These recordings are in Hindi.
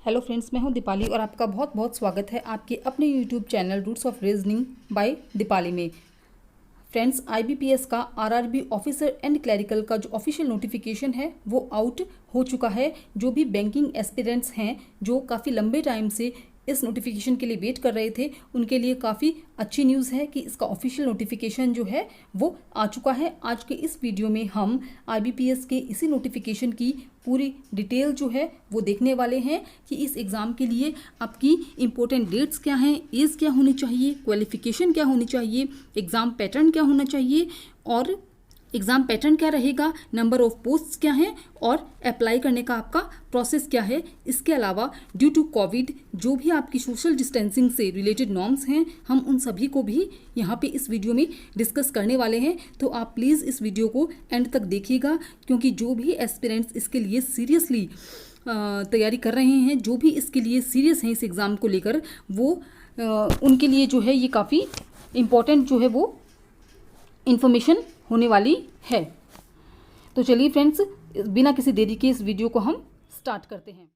हेलो फ्रेंड्स, मैं हूं दीपाली और आपका बहुत बहुत स्वागत है आपके अपने YouTube channel Roots of Reasoning by Deepali में। फ्रेंड्स, आईबीपीएस का आरआरबी ऑफिसर एंड क्लरिकल का जो ऑफिशियल नोटिफिकेशन है वो आउट हो चुका है। जो भी बैंकिंग एस्पिरेंट्स हैं जो काफ़ी लंबे टाइम से इस नोटिफिकेशन के लिए वेट कर रहे थे, उनके लिए काफ़ी अच्छी न्यूज़ है कि इसका ऑफिशियल नोटिफिकेशन जो है वो आ चुका है। आज के इस वीडियो में हम आईबीपीएस के इसी नोटिफिकेशन की पूरी डिटेल जो है वो देखने वाले हैं कि इस एग्ज़ाम के लिए आपकी इम्पोर्टेंट डेट्स क्या हैं, एज क्या होनी चाहिए, क्वालिफिकेशन क्या होनी चाहिए, एग्ज़ाम पैटर्न क्या होना चाहिए और एग्ज़ाम पैटर्न क्या रहेगा, नंबर ऑफ पोस्ट्स क्या हैं और अप्लाई करने का आपका प्रोसेस क्या है। इसके अलावा ड्यू टू कोविड जो भी आपकी सोशल डिस्टेंसिंग से रिलेटेड नॉर्म्स हैं, हम उन सभी को भी यहाँ पे इस वीडियो में डिस्कस करने वाले हैं। तो आप प्लीज़ इस वीडियो को एंड तक देखिएगा, क्योंकि जो भी एस्पिरेंट्स इसके लिए सीरियसली तैयारी कर रहे हैं, जो भी इसके लिए सीरियस हैं इस एग्ज़ाम को लेकर, वो उनके लिए जो है ये काफ़ी इम्पॉर्टेंट जो है वो इन्फॉर्मेशन होने वाली है। तो चलिए फ्रेंड्स, बिना किसी देरी के इस वीडियो को हम स्टार्ट करते हैं।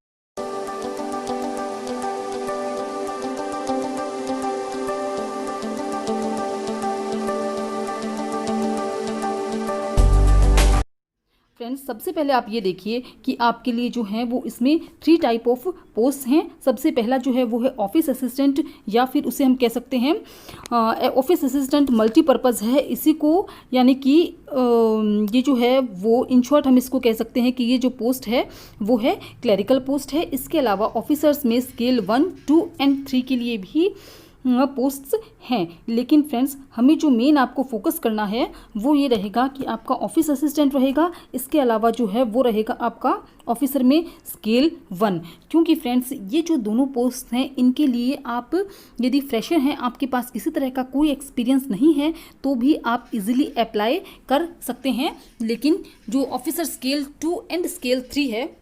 फ्रेंड्स, सबसे पहले आप ये देखिए कि आपके लिए जो है वो इसमें 3 टाइप ऑफ पोस्ट हैं। सबसे पहला जो है वो है ऑफिस असिस्टेंट, या फिर उसे हम कह सकते हैं ऑफिस असिस्टेंट मल्टीपर्पज़ है इसी को, यानी कि ये जो है वो इन शॉर्ट हम इसको कह सकते हैं कि ये जो पोस्ट है वो है क्लरिकल पोस्ट है। इसके अलावा ऑफिसर्स में स्केल 1, 2 एंड 3 के लिए भी पोस्ट्स हैं। लेकिन फ्रेंड्स, हमें जो मेन आपको फोकस करना है वो ये रहेगा कि आपका ऑफिस असिस्टेंट रहेगा। इसके अलावा जो है वो रहेगा आपका ऑफिसर में स्केल 1, क्योंकि फ्रेंड्स ये जो दोनों पोस्ट हैं इनके लिए आप यदि फ्रेशर हैं, आपके पास किसी तरह का कोई एक्सपीरियंस नहीं है, तो भी आप इजीली अप्लाई कर सकते हैं। लेकिन जो ऑफिसर स्केल 2 एंड स्केल 3 है,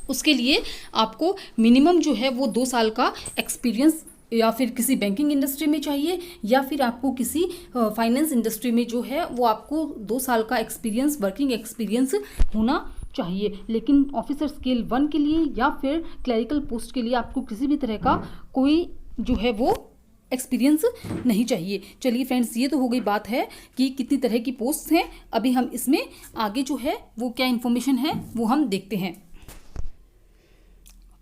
उसके लिए आपको मिनिमम जो है वो 2 साल का एक्सपीरियंस या फिर किसी बैंकिंग इंडस्ट्री में चाहिए, या फिर आपको किसी फाइनेंस इंडस्ट्री में जो है वो आपको 2 साल का एक्सपीरियंस, वर्किंग एक्सपीरियंस होना चाहिए। लेकिन ऑफिसर स्केल 1 के लिए या फिर क्लरिकल पोस्ट के लिए आपको किसी भी तरह का कोई जो है वो एक्सपीरियंस नहीं चाहिए। चलिए फ्रेंड्स, ये तो हो गई बात है कि कितनी तरह की पोस्ट हैं। अभी हम इसमें आगे जो है वो क्या इन्फॉर्मेशन है वो हम देखते हैं।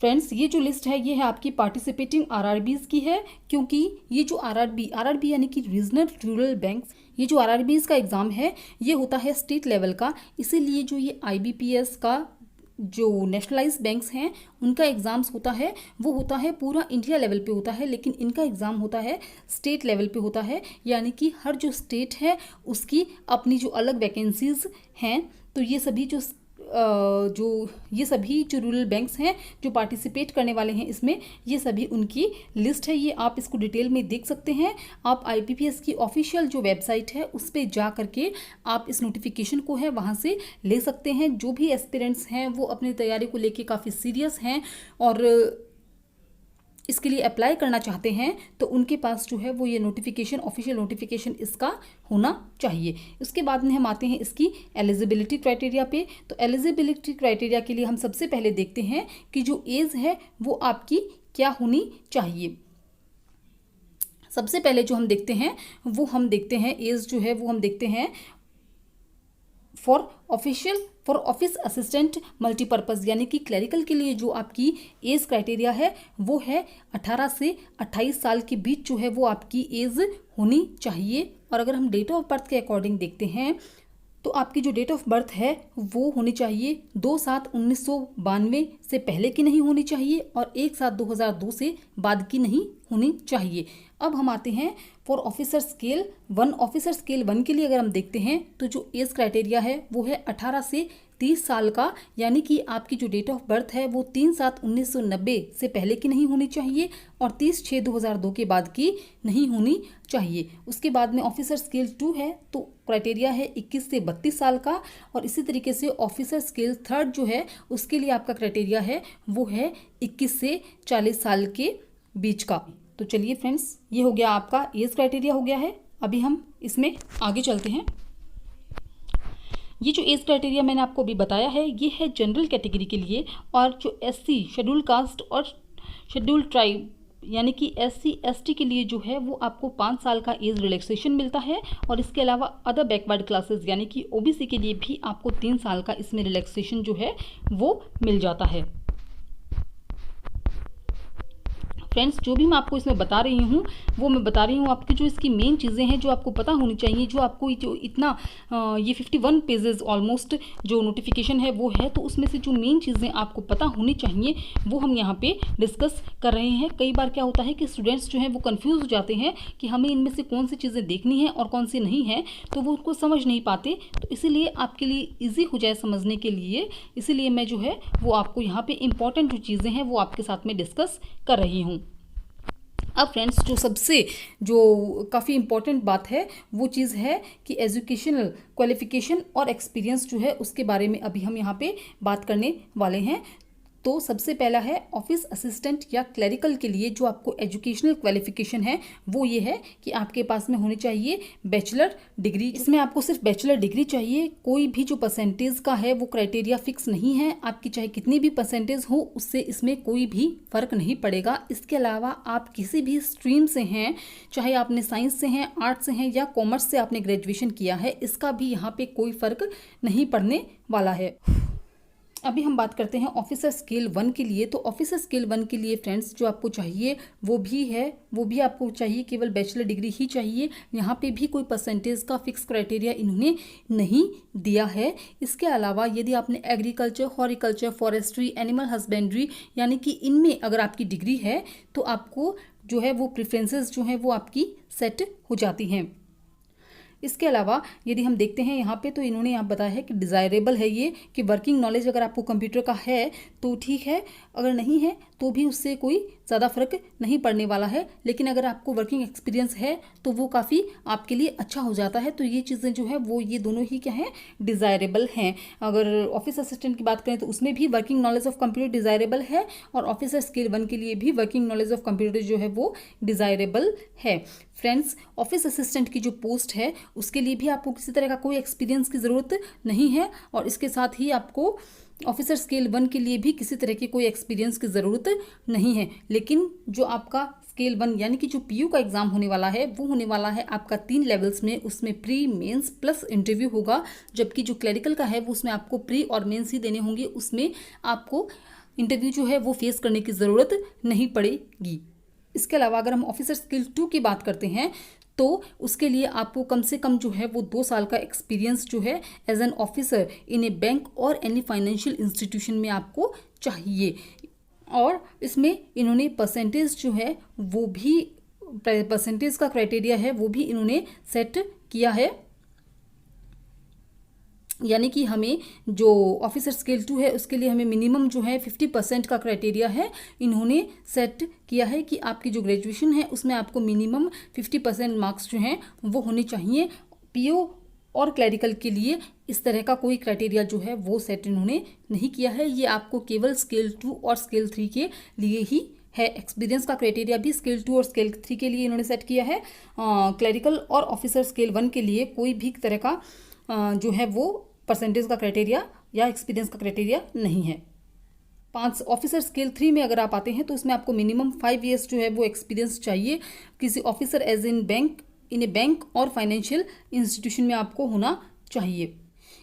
फ्रेंड्स, ये जो लिस्ट है ये है आपकी पार्टिसिपेटिंग आरआरबीज़ की है, क्योंकि ये जो आरआरबी यानी कि रीजनल रूरल बैंक्स, ये जो आरआरबीज़ का एग्ज़ाम है ये होता है स्टेट लेवल का। इसीलिए जो ये आईबीपीएस का जो नेशनलाइज बैंक्स हैं उनका एग्ज़ाम्स होता है वो होता है पूरा इंडिया लेवल पे होता है, लेकिन इनका एग्ज़ाम होता है स्टेट लेवल पे होता है। यानी कि हर जो स्टेट है उसकी अपनी जो अलग वैकेंसीज़ हैं। तो ये सभी जो रूरल बैंक्स हैं जो पार्टिसिपेट करने वाले हैं इसमें, ये सभी उनकी लिस्ट है। ये आप इसको डिटेल में देख सकते हैं। आप आईबीपीएस की ऑफिशियल जो वेबसाइट है उस पर जा करके आप इस नोटिफिकेशन को है वहाँ से ले सकते हैं। जो भी एस्पिरेंट्स हैं वो अपनी तैयारी को लेके काफ़ी सीरियस हैं और इसके लिए अप्लाई करना चाहते हैं, तो उनके पास जो है वो ये नोटिफिकेशन, ऑफिशियल नोटिफिकेशन इसका होना चाहिए। उसके बाद में हम आते हैं इसकी एलिजिबिलिटी क्राइटेरिया पे। तो एलिजिबिलिटी क्राइटेरिया के लिए हम सबसे पहले देखते हैं कि जो एज है वो आपकी क्या होनी चाहिए। सबसे पहले जो हम देखते हैं वो हम देखते हैं एज जो है वो हम देखते हैं फॉर ऑफिस असिस्टेंट मल्टीपर्पज़, यानी कि क्लरिकल के लिए जो आपकी एज क्राइटेरिया है वो है 18 से 28 साल के बीच जो है वो आपकी एज होनी चाहिए। और अगर हम डेट ऑफ बर्थ के अकॉर्डिंग देखते हैं तो आपकी जो डेट ऑफ बर्थ है वो होनी चाहिए 2/7/1992 से पहले की नहीं होनी चाहिए और 1/7/2002 से बाद की नहीं होनी चाहिए। अब हम आते हैं for officer scale 1। Officer scale 1 के लिए अगर हम देखते हैं तो जो एज क्राइटेरिया है वो है 18 से 30 साल का, यानी कि आपकी जो डेट ऑफ बर्थ है वो 3/7/1990 से पहले की नहीं होनी चाहिए और 30/6/2002 के बाद की नहीं होनी चाहिए। उसके बाद में ऑफिसर स्केल 2 है तो क्राइटेरिया है 21 से 32 साल का, और इसी तरीके से ऑफिसर स्केल 3 जो है उसके लिए आपका क्राइटेरिया है वो है 21 से 40 साल के बीच का। तो चलिए फ्रेंड्स, ये हो गया आपका एज क्राइटेरिया हो गया है। अभी हम इसमें आगे चलते हैं। ये जो एज क्राइटेरिया मैंने आपको अभी बताया है ये है जनरल कैटेगरी के लिए, और जो एससी शेड्यूल कास्ट और शेड्यूल्ड ट्राइब यानी कि SC ST के लिए जो है वो आपको 5 साल का एज रिलैक्सेशन मिलता है, और इसके अलावा अदर बैकवर्ड क्लासेस यानी कि OBC के लिए भी आपको 3 साल का इसमें रिलैक्सेशन जो है वो मिल जाता है। फ्रेंड्स, जो भी मैं आपको इसमें बता रही हूँ वो मैं बता रही हूँ आपकी जो इसकी मेन चीज़ें हैं जो आपको पता होनी चाहिए, जो आपको जो इतना ये 51 पेजेस ऑलमोस्ट जो नोटिफिकेशन है वो है, तो उसमें से जो मेन चीज़ें आपको पता होनी चाहिए वो हम यहाँ पे डिस्कस कर रहे हैं। कई बार क्या होता है कि स्टूडेंट्स जो हैं वो कन्फ्यूज़ हो जाते हैं कि हमें इनमें से कौन सी चीज़ें देखनी है और कौन सी नहीं है, तो वो उसको समझ नहीं पाते। तो इसीलिए आपके लिए ईजी हो जाए समझने के लिए, इसीलिए मैं जो है वो आपको यहाँ पे इम्पॉर्टेंट जो चीज़ें हैं वो आपके साथ में डिस्कस कर रही हूँ। अब फ्रेंड्स, जो सबसे जो काफ़ी इम्पॉर्टेंट बात है वो चीज़ है कि एजुकेशनल क्वालिफिकेशन और एक्सपीरियंस जो है उसके बारे में अभी हम यहाँ पे बात करने वाले हैं। तो सबसे पहला है ऑफिस असिस्टेंट या क्लरिकल के लिए जो आपको एजुकेशनल क्वालिफिकेशन है वो ये है कि आपके पास में होनी चाहिए बैचलर डिग्री। इसमें आपको सिर्फ बैचलर डिग्री चाहिए, कोई भी जो परसेंटेज का है वो क्राइटेरिया फिक्स नहीं है, आपकी चाहे कितनी भी परसेंटेज हो उससे इसमें कोई भी फ़र्क नहीं पड़ेगा। इसके अलावा आप किसी भी स्ट्रीम से हैं, चाहे आपने साइंस से हैं, आर्ट्स से हैं या कॉमर्स से आपने ग्रेजुएशन किया है, इसका भी यहाँ पे कोई फ़र्क नहीं पड़ने वाला है। अभी हम बात करते हैं ऑफिसर स्केल 1 के लिए। तो ऑफिसर स्केल 1 के लिए फ्रेंड्स जो आपको चाहिए वो भी आपको चाहिए केवल बैचलर डिग्री ही चाहिए। यहाँ पे भी कोई परसेंटेज का फिक्स क्राइटेरिया इन्होंने नहीं दिया है। इसके अलावा यदि आपने agriculture, horticulture, forestry, animal husbandry यानी कि इनमें अगर आपकी डिग्री है तो आपको जो है वो प्रेफरेंसेस जो हैं वो आपकी सेट हो जाती हैं। इसके अलावा यदि हम देखते हैं यहाँ पे, तो इन्होंने यहाँ बताया है कि डिज़ायरेबल है ये कि वर्किंग नॉलेज अगर आपको कंप्यूटर का है तो ठीक है, अगर नहीं है तो भी उससे कोई ज़्यादा फर्क नहीं पड़ने वाला है, लेकिन अगर आपको वर्किंग एक्सपीरियंस है तो वो काफ़ी आपके लिए अच्छा हो जाता है। तो ये चीज़ें जो है वो ये दोनों ही क्या हैं, डिज़ायरेबल हैं। अगर ऑफिस असिस्टेंट की बात करें तो उसमें भी working knowledge of computer desirable है, और ऑफिसर स्केल 1 के लिए भी वर्किंग नॉलेज ऑफ कंप्यूटर जो है वो डिज़ायरेबल है। फ्रेंड्स, ऑफिस असिस्टेंट की जो पोस्ट है उसके लिए भी आपको किसी तरह का कोई एक्सपीरियंस की ज़रूरत नहीं है, और इसके साथ ही आपको ऑफिसर स्केल 1 के लिए भी किसी तरह की कोई एक्सपीरियंस की ज़रूरत नहीं है। लेकिन जो आपका स्केल 1 यानी कि जो PU का एग्ज़ाम होने वाला है वो होने वाला है आपका 3 लेवल्स में, उसमें प्री, मेंस प्लस इंटरव्यू होगा। जबकि जो क्लरिकल का है वो उसमें आपको प्री और मेंस ही देने होंगे, उसमें आपको इंटरव्यू जो है वो फेस करने की ज़रूरत नहीं पड़ेगी। इसके अलावा अगर हम ऑफिसर स्केल 2 की बात करते हैं तो उसके लिए आपको कम से कम जो है वो 2 साल का एक्सपीरियंस जो है as an officer in a bank और एनी फाइनेंशियल इंस्टीट्यूशन में आपको चाहिए। और इसमें इन्होंने परसेंटेज जो है वो भी, परसेंटेज का क्राइटेरिया है वो भी इन्होंने सेट किया है, यानी कि हमें जो ऑफिसर स्केल 2 है उसके लिए हमें मिनिमम जो है 50% का क्राइटेरिया है इन्होंने सेट किया है कि आपकी जो ग्रेजुएशन है उसमें आपको मिनिमम 50% मार्क्स जो हैं वो होने चाहिए। PO और क्लरिकल के लिए इस तरह का कोई क्राइटेरिया जो है वो सेट इन्होंने नहीं किया है, ये आपको केवल स्केल 2 और स्केल 3 के लिए ही है। एक्सपीरियंस का क्राइटेरिया भी स्केल 2 और स्केल 3 के लिए इन्होंने सेट किया है। क्लरिकल और ऑफिसर स्केल 1 के लिए कोई भी तरह का जो है वो परसेंटेज का क्राइटेरिया या एक्सपीरियंस का क्राइटेरिया नहीं है। 5 ऑफिसर स्केल 3 में अगर आप आते हैं तो इसमें आपको मिनिमम 5 ईयर्स जो है वो एक्सपीरियंस चाहिए किसी officer as in a bank और फाइनेंशियल इंस्टीट्यूशन में आपको होना चाहिए।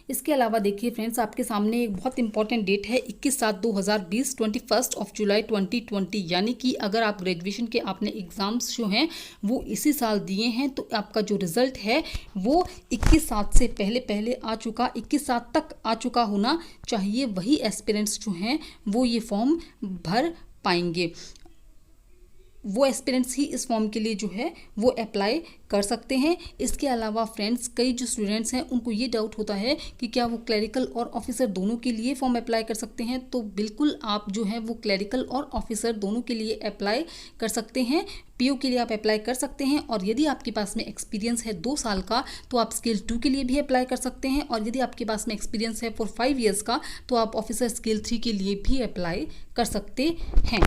इसके अलावा देखिए फ्रेंड्स, आपके सामने एक बहुत इंपॉर्टेंट डेट है 21/7/2020, 21 जुलाई 2020, यानी कि अगर आप ग्रेजुएशन के आपने एग्ज़ाम्स जो हैं वो इसी साल दिए हैं तो आपका जो रिज़ल्ट है वो 21/7 से पहले आ चुका, 21/7 तक आ चुका होना चाहिए। वही एस्पिरेंट्स जो हैं वो ये फॉर्म भर पाएंगे, वो एस्पिरेंट्स ही इस फॉर्म के लिए जो है वो अप्लाई कर सकते हैं। इसके अलावा फ्रेंड्स, कई जो स्टूडेंट्स हैं उनको ये डाउट होता है कि क्या वो क्लरिकल और ऑफिसर दोनों के लिए फॉर्म अप्लाई कर सकते हैं, तो बिल्कुल आप जो है वो क्लरिकल और ऑफिसर दोनों के लिए अप्लाई कर सकते हैं। PO के लिए आप अप्लाई कर सकते हैं, और यदि आपके पास में एक्सपीरियंस है 2 साल का तो आप स्केल 2 के लिए भी अप्लाई कर सकते हैं, और यदि आपके पास में एक्सपीरियंस है फॉर 5 ईयर्स का तो आप ऑफिसर स्केल 3 के लिए भी अप्लाई कर सकते हैं।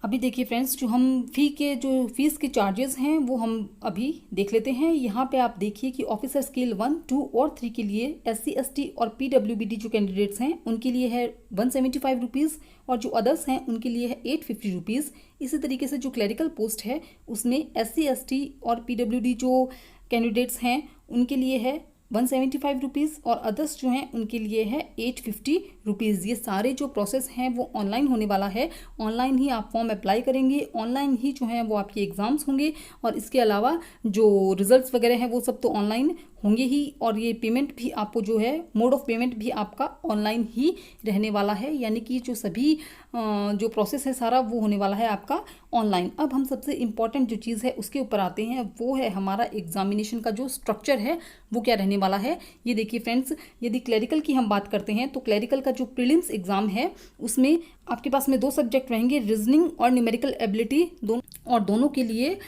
अभी देखिए फ्रेंड्स, जो हम फीस के चार्जेस हैं वो हम अभी देख लेते हैं। यहाँ पे आप देखिए कि ऑफिसर स्केल 1, 2 और 3 के लिए SC ST और PWBD जो कैंडिडेट्स हैं उनके लिए है 175 रुपीज़, और जो अदर्स हैं उनके लिए है 850 रुपीज़। इसी तरीके से जो क्लरिकल पोस्ट है उसमें SC ST और PWD जो कैंडिडेट्स हैं उनके लिए है 175 रुपीज़, और अदर्स जो हैं उनके लिए है 850 रुपीज़। ये सारे जो प्रोसेस हैं वो ऑनलाइन होने वाला है। ऑनलाइन ही आप फॉर्म अप्लाई करेंगे, ऑनलाइन ही जो है वो आपके एग्ज़ाम्स होंगे, और इसके अलावा जो रिजल्ट्स वगैरह हैं वो सब तो ऑनलाइन होंगे ही। और ये पेमेंट भी आपको जो है, मोड ऑफ पेमेंट भी आपका ऑनलाइन ही रहने वाला है, यानी कि जो सभी जो प्रोसेस है सारा वो होने वाला है आपका ऑनलाइन। अब हम सबसे इम्पॉर्टेंट जो चीज़ है उसके ऊपर आते हैं, वो है हमारा एग्जामिनेशन का जो स्ट्रक्चर है वो क्या रहने वाला है। ये देखिए फ्रेंड्स, यदि क्लरिकल की हम बात करते हैं तो क्लरिकल का जो प्रीलिम्स एग्ज़ाम है उसमें आपके पास में 2 सब्जेक्ट रहेंगे, रीजनिंग और न्यूमेरिकल एबिलिटी, दोनों के लिए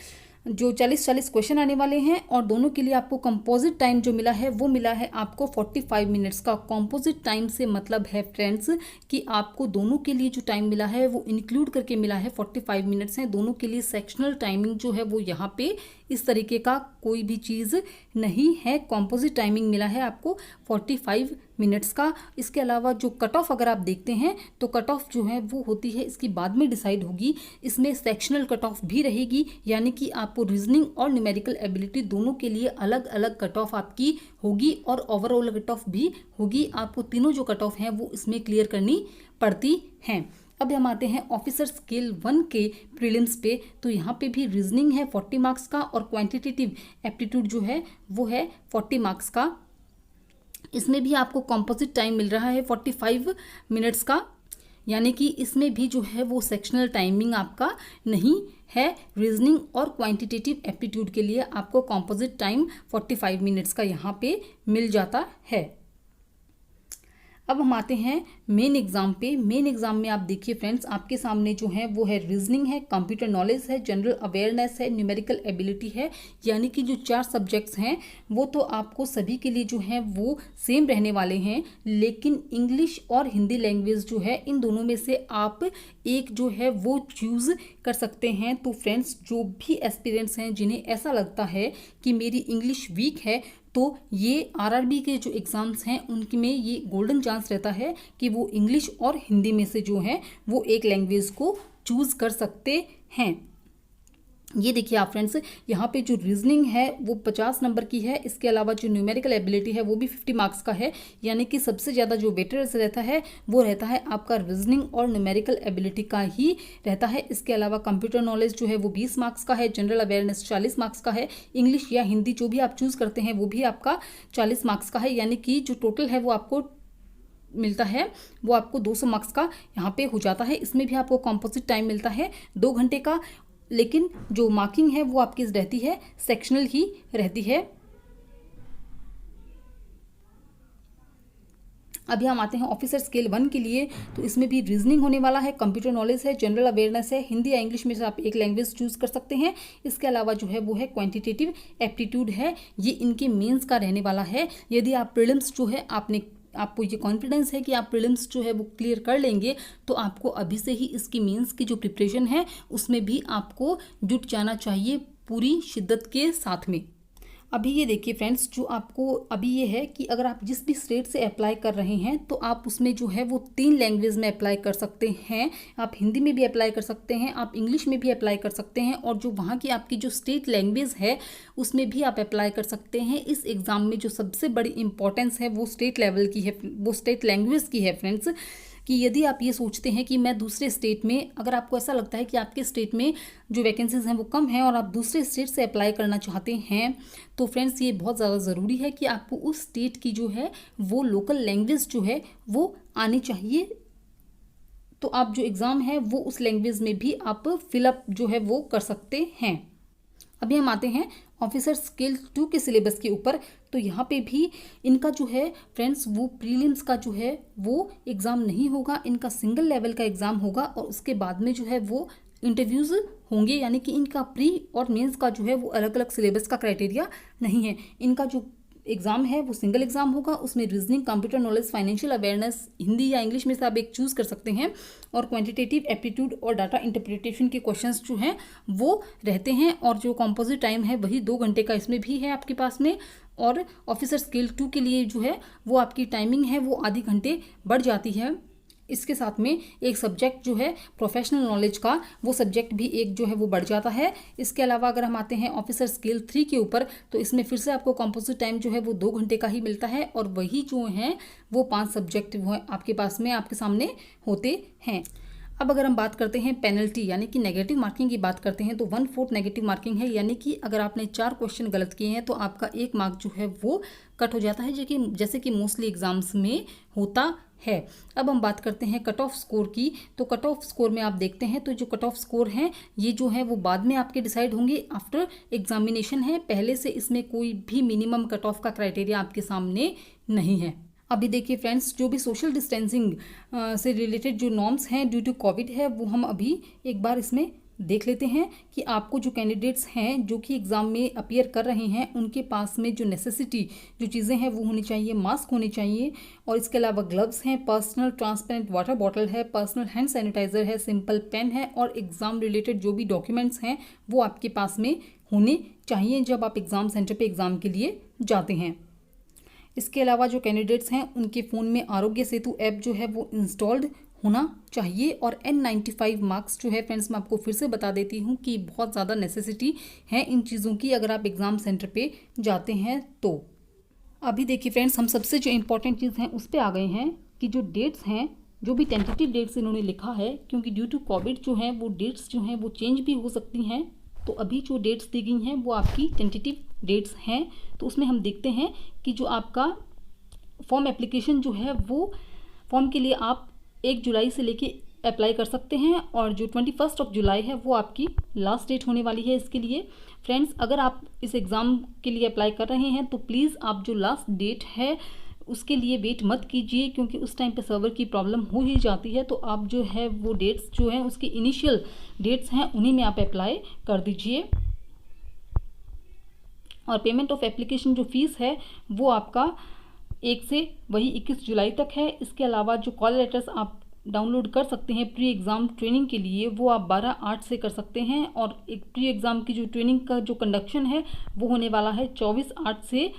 जो 40-40 क्वेश्चन आने वाले हैं, और दोनों के लिए आपको कंपोजिट टाइम जो मिला है वो मिला है आपको 45 मिनट्स का। कंपोजिट टाइम से मतलब है फ्रेंड्स कि आपको दोनों के लिए जो टाइम मिला है वो इंक्लूड करके मिला है 45 मिनट्स हैं। दोनों के लिए सेक्शनल टाइमिंग जो है वो यहाँ पे इस तरीके का कोई भी चीज़ नहीं है। कंपोजिट टाइमिंग मिला है आपको 45 मिनट्स का। इसके अलावा जो कट ऑफ अगर आप देखते हैं तो कट ऑफ जो है वो होती है, इसकी बाद में डिसाइड होगी। इसमें सेक्शनल कट ऑफ भी रहेगी, यानी कि आपको रीजनिंग और न्यूमेरिकल एबिलिटी दोनों के लिए अलग अलग कट ऑफ आपकी होगी, और ओवरऑल कट ऑफ भी होगी। आपको तीनों जो कट ऑफ हैं वो इसमें क्लियर करनी पड़ती हैं। अब हम आते हैं ऑफिसर स्केल 1 के प्रीलिम्स पे। तो यहाँ पे भी रीजनिंग है 40 मार्क्स का, और क्वांटिटेटिव एप्टीट्यूड जो है वो है 40 मार्क्स का। इसमें भी आपको कंपोजिट टाइम मिल रहा है 45 मिनट्स का, यानी कि इसमें भी जो है वो सेक्शनल टाइमिंग आपका नहीं है। रीजनिंग और क्वांटिटेटिव एप्टीट्यूड के लिए आपको कंपोजिट टाइम 45 मिनट्स का यहाँ पे मिल जाता है। अब हम आते हैं मेन एग्ज़ाम पे। मेन एग्ज़ाम में आप देखिए फ्रेंड्स, आपके सामने जो है वो है रीजनिंग है, कंप्यूटर नॉलेज है, जनरल अवेयरनेस है, न्यूमेरिकल एबिलिटी है, यानी कि जो 4 सब्जेक्ट्स हैं वो तो आपको सभी के लिए जो है वो सेम रहने वाले हैं। लेकिन इंग्लिश और हिंदी लैंग्वेज जो है इन दोनों में से आप एक जो है वो चूज़ कर सकते हैं। तो फ्रेंड्स, जो भी एस्पिरेंट्स हैं जिन्हें ऐसा लगता है कि मेरी इंग्लिश वीक है, तो ये RRB के जो एग्ज़ाम्स हैं उनमें ये गोल्डन चांस रहता है कि वो इंग्लिश और हिंदी में से जो है वो एक लैंग्वेज को चूज़ कर सकते हैं। ये देखिए आप फ्रेंड्स, यहाँ पे जो रीजनिंग है वो 50 नंबर की है। इसके अलावा जो न्यूमेरिकल एबिलिटी है वो भी 50 मार्क्स का है, यानी कि सबसे ज़्यादा जो वेटेज रहता है वो रहता है आपका रीजनिंग और न्यूमेरिकल एबिलिटी का ही रहता है। इसके अलावा कंप्यूटर नॉलेज जो है वो 20 मार्क्स का है, जनरल अवेयरनेस 40 मार्क्स का है, इंग्लिश या हिंदी जो भी आप चूज़ करते हैं वो भी आपका 40 मार्क्स का है, यानी कि जो टोटल है वो आपको मिलता है वो आपको 200 मार्क्स का यहाँ पे हो जाता है। इसमें भी आपको कंपोजिट टाइम मिलता है 2 घंटे का, लेकिन जो मार्किंग है वो आपकी रहती है सेक्शनल ही रहती है। अभी हम आते हैं ऑफिसर स्केल 1 के लिए। तो इसमें भी रीजनिंग होने वाला है, कंप्यूटर नॉलेज है, जनरल अवेयरनेस है, हिंदी या इंग्लिश में से आप एक लैंग्वेज चूज़ कर सकते हैं। इसके अलावा जो है वो है क्वांटिटेटिव एप्टीट्यूड है, ये इनके मेंस का रहने वाला है। यदि आप प्रीलिम्स जो है आपको ये कॉन्फिडेंस है कि आप प्रीलिम्स जो है वो क्लियर कर लेंगे, तो आपको अभी से ही इसकी मेंस की जो प्रिपरेशन है उसमें भी आपको जुट जाना चाहिए पूरी शिद्दत के साथ में। अभी ये देखिए फ्रेंड्स, जो आपको अभी ये है कि अगर आप जिस भी स्टेट से अप्लाई कर रहे हैं तो आप उसमें जो है वो 3 लैंग्वेज में अप्लाई कर सकते हैं। आप हिंदी में भी अप्लाई कर सकते हैं, आप इंग्लिश में भी अप्लाई कर सकते हैं, और जो वहाँ की आपकी जो स्टेट लैंग्वेज है उसमें भी आप अप्लाई कर सकते हैं। इस एग्ज़ाम में जो सबसे बड़ी इंपॉर्टेंस है वो स्टेट लेवल की है, वो स्टेट लैंग्वेज की है फ्रेंड्स। कि यदि आप ये सोचते हैं कि मैं दूसरे स्टेट में, अगर आपको ऐसा लगता है कि आपके स्टेट में जो वैकेंसीज़ हैं वो कम हैं और आप दूसरे स्टेट से अप्लाई करना चाहते हैं, तो फ्रेंड्स ये बहुत ज़्यादा ज़रूरी है कि आपको उस स्टेट की जो है वो लोकल लैंग्वेज जो है वो आनी चाहिए। तो आप जो एग्ज़ाम है वो उस लैंग्वेज में भी आप फिलअप जो है वो कर सकते हैं। अभी हम आते हैं ऑफिसर स्केल 2 के सिलेबस के ऊपर। तो यहाँ पे भी इनका जो है फ्रेंड्स वो प्रीलिम्स का जो है वो एग्ज़ाम नहीं होगा, इनका सिंगल लेवल का एग्ज़ाम होगा, और उसके बाद में जो है वो इंटरव्यूज़ होंगे, यानी कि इनका प्री और मेंस का जो है वो अलग अलग सिलेबस का क्राइटेरिया नहीं है। इनका जो एग्ज़ाम है वो सिंगल एग्ज़ाम होगा। उसमें reasoning, computer knowledge, financial awareness, Hindi या इंग्लिश में से आप एक चूज़ कर सकते हैं। और क्वांटिटेटिव एप्टीट्यूड और डाटा इंटरप्रिटेशन के क्वेश्चंस जो हैं वो रहते हैं। और जो कंपोजिट टाइम है वही 2 घंटे का इसमें भी है आपके पास में। और ऑफिसर स्केल 2 के लिए जो है वो आपकी टाइमिंग है वो आधे घंटे बढ़ जाती है। इसके साथ में एक सब्जेक्ट जो है प्रोफेशनल नॉलेज का, वो सब्जेक्ट भी एक जो है वो बढ़ जाता है। इसके अलावा अगर हम आते हैं ऑफिसर स्केल 3 के ऊपर, तो इसमें फिर से आपको कंपोजिट टाइम जो है वो 2 घंटे का ही मिलता है। और वही जो है वो 5 सब्जेक्ट वो आपके पास में आपके सामने होते हैं। अब अगर हम बात करते हैं पेनल्टी यानी कि नेगेटिव मार्किंग की बात करते हैं, तो 1/4 नेगेटिव मार्किंग है। यानी कि अगर आपने 4 क्वेश्चन गलत किए हैं तो आपका 1 मार्क जो है वो कट हो जाता है, जैसे कि मोस्टली एग्जाम्स में होता है। अब हम बात करते हैं कट ऑफ स्कोर की। तो कट ऑफ स्कोर में आप देखते हैं तो जो कट ऑफ स्कोर हैं ये जो है वो बाद में आपके डिसाइड होंगे, आफ्टर एग्जामिनेशन है। पहले से इसमें कोई भी मिनिमम कट ऑफ का क्राइटेरिया आपके सामने नहीं है। अभी देखिए फ्रेंड्स, जो भी सोशल डिस्टेंसिंग से रिलेटेड जो नॉर्म्स हैं ड्यू टू कोविड है वो हम अभी एक बार इसमें देख लेते हैं कि आपको जो कैंडिडेट्स हैं जो कि एग्ज़ाम में अपीयर कर रहे हैं उनके पास में जो नेसेसिटी जो चीज़ें हैं वो होनी चाहिए। मास्क होने चाहिए और इसके अलावा ग्लव्स हैं, पर्सनल ट्रांसपेरेंट वाटर बॉटल है, पर्सनल हैंड सैनिटाइज़र है, सिंपल पेन है और एग्ज़ाम रिलेटेड जो भी डॉक्यूमेंट्स हैं वो आपके पास में होने चाहिए जब आप एग्ज़ाम सेंटर पे एग्ज़ाम के लिए जाते हैं। इसके अलावा जो कैंडिडेट्स हैं उनके फ़ोन में आरोग्य सेतु ऐप जो है वो इंस्टॉल्ड होना चाहिए। और N95 मार्क्स जो है फ्रेंड्स, मैं आपको फिर से बता देती हूँ कि बहुत ज़्यादा नेसेसिटी है इन चीज़ों की अगर आप एग्ज़ाम सेंटर पे जाते हैं तो। अभी देखिए फ्रेंड्स, हम सबसे जो इम्पोर्टेंट चीज़ हैं उस पर आ गए हैं कि जो डेट्स हैं, जो भी टेंटेटिव डेट्स इन्होंने लिखा है, क्योंकि ड्यू टू कोविड जो है वो डेट्स जो हैं वो चेंज भी हो सकती हैं। तो अभी जो डेट्स दी गई हैं वो आपकी टेंटेटिव डेट्स हैं। तो उसमें हम देखते हैं कि जो आपका फॉर्म एप्लीकेशन जो है वो फॉर्म के लिए आप 1 जुलाई से लेके अप्लाई कर सकते हैं और जो 21 जुलाई है वो आपकी लास्ट डेट होने वाली है इसके लिए। फ्रेंड्स, अगर आप इस एग्ज़ाम के लिए अप्लाई कर रहे हैं तो प्लीज़ आप जो लास्ट डेट है उसके लिए वेट मत कीजिए, क्योंकि उस टाइम पे सर्वर की प्रॉब्लम हो ही जाती है। तो आप जो है वो डेट्स जो हैं उसकी इनिशियल डेट्स हैं उन्हीं में आप अप्लाई कर दीजिए। और पेमेंट ऑफ एप्लीकेशन जो फ़ीस है वो आपका 1 से वही 21 जुलाई तक है। इसके अलावा जो कॉल लेटर्स आप डाउनलोड कर सकते हैं प्री एग्ज़ाम ट्रेनिंग के लिए वो आप 12/8 से कर सकते हैं। और एक प्री एग्ज़ाम की जो ट्रेनिंग का जो कंडक्शन है वो होने वाला है 24/8 से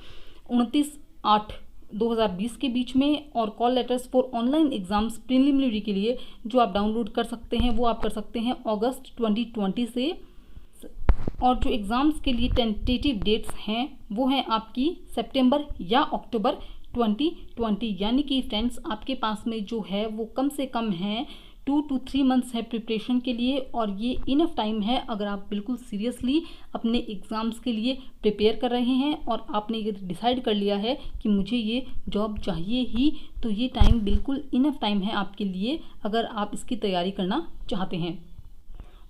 29/8/2020 के बीच में। और call letters for online exams preliminary के लिए जो आप डाउनलोड कर सकते हैं वो आप कर सकते हैं अगस्त 2020 से। और जो एग्ज़ाम्स के लिए टेंटेटिव डेट्स हैं वो हैं आपकी सितंबर या अक्टूबर 2020। यानी कि फ्रेंड्स, आपके पास में जो है वो कम से कम है 2 to 3 मंथ्स है प्रिपरेशन के लिए। और ये इनफ टाइम है अगर आप बिल्कुल सीरियसली अपने एग्ज़ाम्स के लिए प्रिपेयर कर रहे हैं और आपने ये डिसाइड कर लिया है कि मुझे ये जॉब चाहिए ही, तो ये टाइम बिल्कुल इनफ टाइम है आपके लिए अगर आप इसकी तैयारी करना चाहते हैं।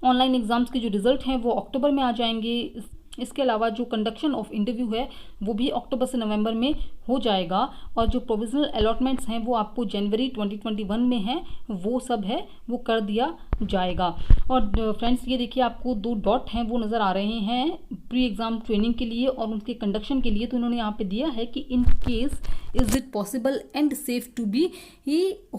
ऑनलाइन एग्ज़ाम्स के जो रिज़ल्ट हैं वो अक्टूबर में आ जाएंगे। इसके अलावा जो कंडक्शन ऑफ इंटरव्यू है वो भी अक्टूबर से नवंबर में हो जाएगा। और जो प्रोविजनल अलॉटमेंट्स हैं वो आपको जनवरी 2021 में है, वो सब है वो कर दिया जाएगा। और फ्रेंड्स, ये देखिए आपको 2 डॉट हैं वो नज़र आ रहे हैं प्री एग्ज़ाम ट्रेनिंग के लिए और उनके कंडक्शन के लिए। तो इन्होंने यहाँ पे दिया है कि in case is it possible and safe to be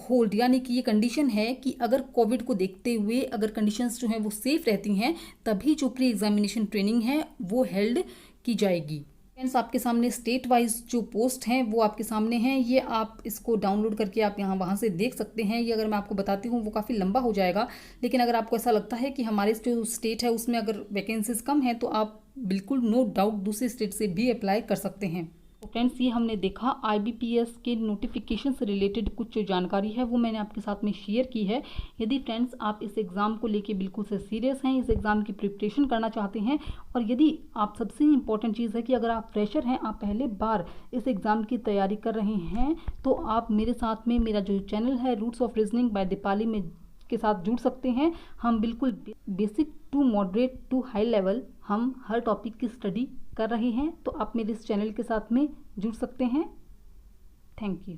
hold, यानी कि ये कंडीशन है कि अगर कोविड को देखते हुए अगर कंडीशंस जो हैं वो सेफ रहती हैं तभी जो प्री एग्जामिनेशन ट्रेनिंग है वो हेल्ड की जाएगी। फ्रेंड्स, आपके सामने स्टेट वाइज जो पोस्ट हैं वो आपके सामने हैं। ये आप इसको डाउनलोड करके आप वहाँ से देख सकते हैं। ये अगर मैं आपको बताती हूँ वो काफ़ी लंबा हो जाएगा, लेकिन अगर आपको ऐसा लगता है कि हमारे जो स्टेट है उसमें अगर वैकेंसीज कम हैं तो आप बिल्कुल नो डाउट दूसरे स्टेट से भी अप्लाई कर सकते हैं। तो फ्रेंड्स, ये हमने देखा IBPS के नोटिफिकेशन से रिलेटेड कुछ जो जानकारी है वो मैंने आपके साथ में शेयर की है। यदि फ्रेंड्स आप इस एग्ज़ाम को लेके बिल्कुल से सीरियस हैं, इस एग्ज़ाम की प्रिपरेशन करना चाहते हैं, और यदि आप सबसे इम्पॉर्टेंट चीज़ है कि अगर आप फ्रेशर हैं, आप पहले बार इस एग्ज़ाम की तैयारी कर रहे हैं, तो आप मेरे साथ में मेरा जो चैनल है Roots of Reasoning by Deepali में के साथ जुड़ सकते हैं। हम बिल्कुल basic to moderate to high level हम हर टॉपिक की स्टडी कर रहे हैं। तो आप मेरे इस चैनल के साथ में जुड़ सकते हैं। Thank you.